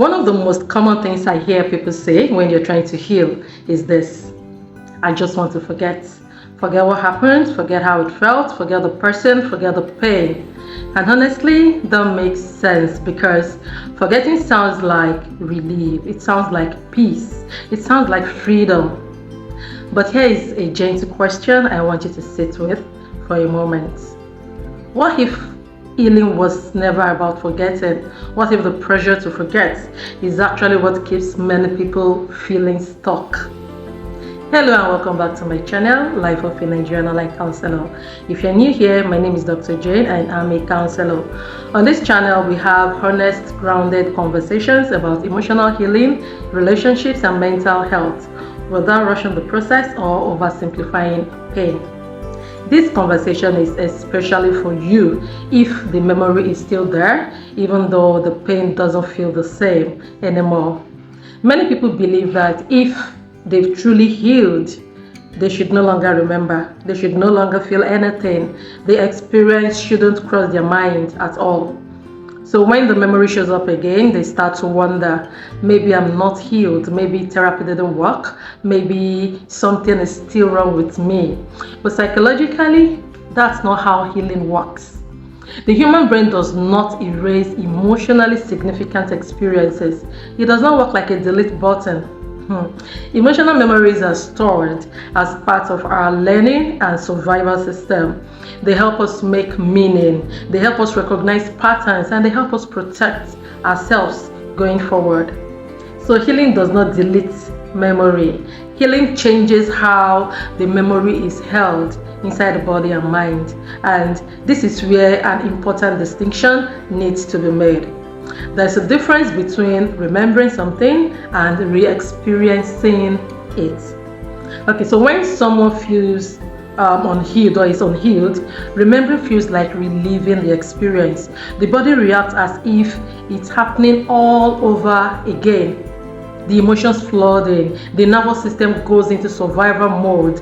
One of the most common things I hear people say when you're trying to heal is this: I just want to forget. Forget what happened, forget how it felt, forget the person, forget the pain. And honestly, that makes sense because forgetting sounds like relief, it sounds like peace, it sounds like freedom. But here is a gentle question I want you to sit with for a moment. What if healing was never about forgetting? What if the pressure to forget is actually what keeps many people feeling stuck? Hello and welcome back to my channel, Life of a Nigerian Online Counselor. If you're new here, my name is Dr. Jane and I'm a counselor. On this channel, we have honest, grounded conversations about emotional healing, relationships and mental health, without rushing the process or oversimplifying pain. This conversation is especially for you if the memory is still there, even though the pain doesn't feel the same anymore. Many people believe that if they've truly healed, they should no longer remember, they should no longer feel anything, the experience shouldn't cross their mind at all. So when the memory shows up again, they start to wonder, maybe I'm not healed, maybe therapy didn't work, maybe something is still wrong with me. But psychologically, that's not how healing works. The human brain does not erase emotionally significant experiences. It does not work like a delete button. Emotional memories are stored as part of our learning and survival system. They help us make meaning, they help us recognize patterns, and they help us protect ourselves going forward. So healing does not delete memory. Healing changes how the memory is held inside the body and mind. And this is where an important distinction needs to be made. There's a difference between remembering something and re-experiencing it. Okay, so when someone feels unhealed or is unhealed, remembering feels like reliving the experience. The body reacts as if it's happening all over again. The emotions flooding, the nervous system goes into survival mode.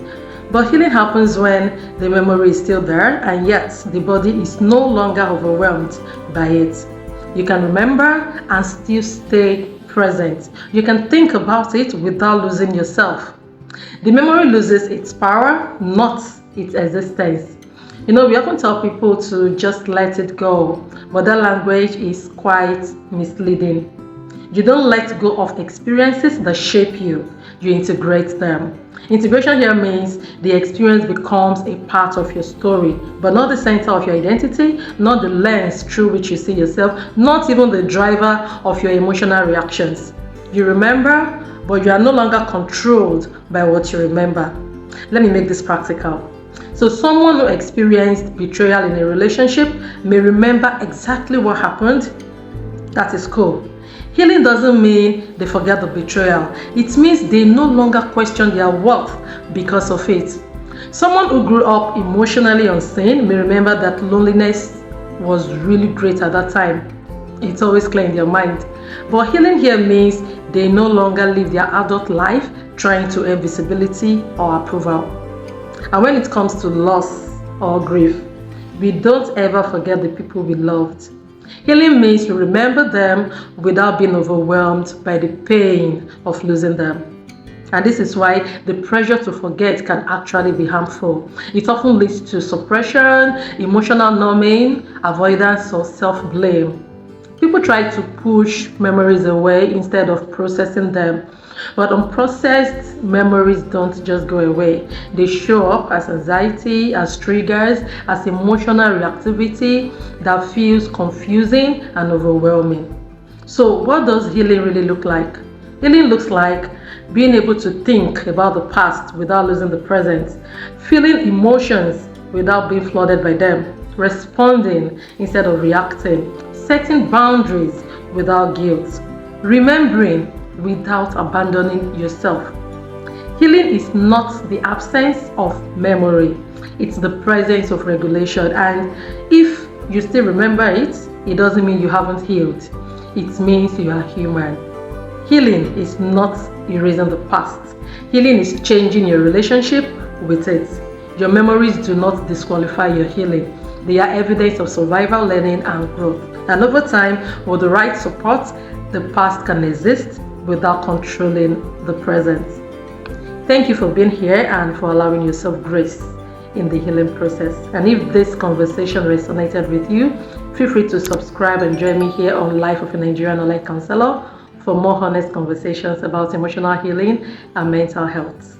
But healing happens when the memory is still there and yet the body is no longer overwhelmed by it. You can remember and still stay present. You can think about it without losing yourself. The memory loses its power, not its existence. We often tell people to just let it go, but that language is quite misleading. You don't let go of experiences that shape you, you integrate them. Integration here means the experience becomes a part of your story, but not the center of your identity, not the lens through which you see yourself, not even the driver of your emotional reactions. You remember, but you are no longer controlled by what you remember. Let me make this practical. So someone who experienced betrayal in a relationship may remember exactly what happened. That is cool. Healing doesn't mean they forget the betrayal. It means they no longer question their worth because of it. Someone who grew up emotionally unseen may remember that loneliness was really great at that time. It's always clear in their mind. But healing here means they no longer live their adult life trying to earn visibility or approval. And when it comes to loss or grief, we don't ever forget the people we loved. Healing means you remember them without being overwhelmed by the pain of losing them. And this is why the pressure to forget can actually be harmful. It often leads to suppression, emotional numbing, avoidance, or self-blame. People try to push memories away instead of processing them. But unprocessed memories don't just go away. They show up as anxiety, as triggers, as emotional reactivity that feels confusing and overwhelming. So what does healing really look like? Healing looks like being able to think about the past without losing the present, feeling emotions without being flooded by them, responding instead of reacting, setting boundaries without guilt, remembering without abandoning yourself. Healing is not the absence of memory, it's the presence of regulation. And if you still remember it, it doesn't mean you haven't healed. It means you are human. Healing is not erasing the past. Healing is changing your relationship with it. Your memories do not disqualify your healing. They are evidence of survival, learning, and growth. And over time, with the right support, the past can exist without controlling the present. Thank you for being here and for allowing yourself grace in the healing process. And if this conversation resonated with you, feel free to subscribe and join me here on Life of a Nigerian Online Counselor for more honest conversations about emotional healing and mental health.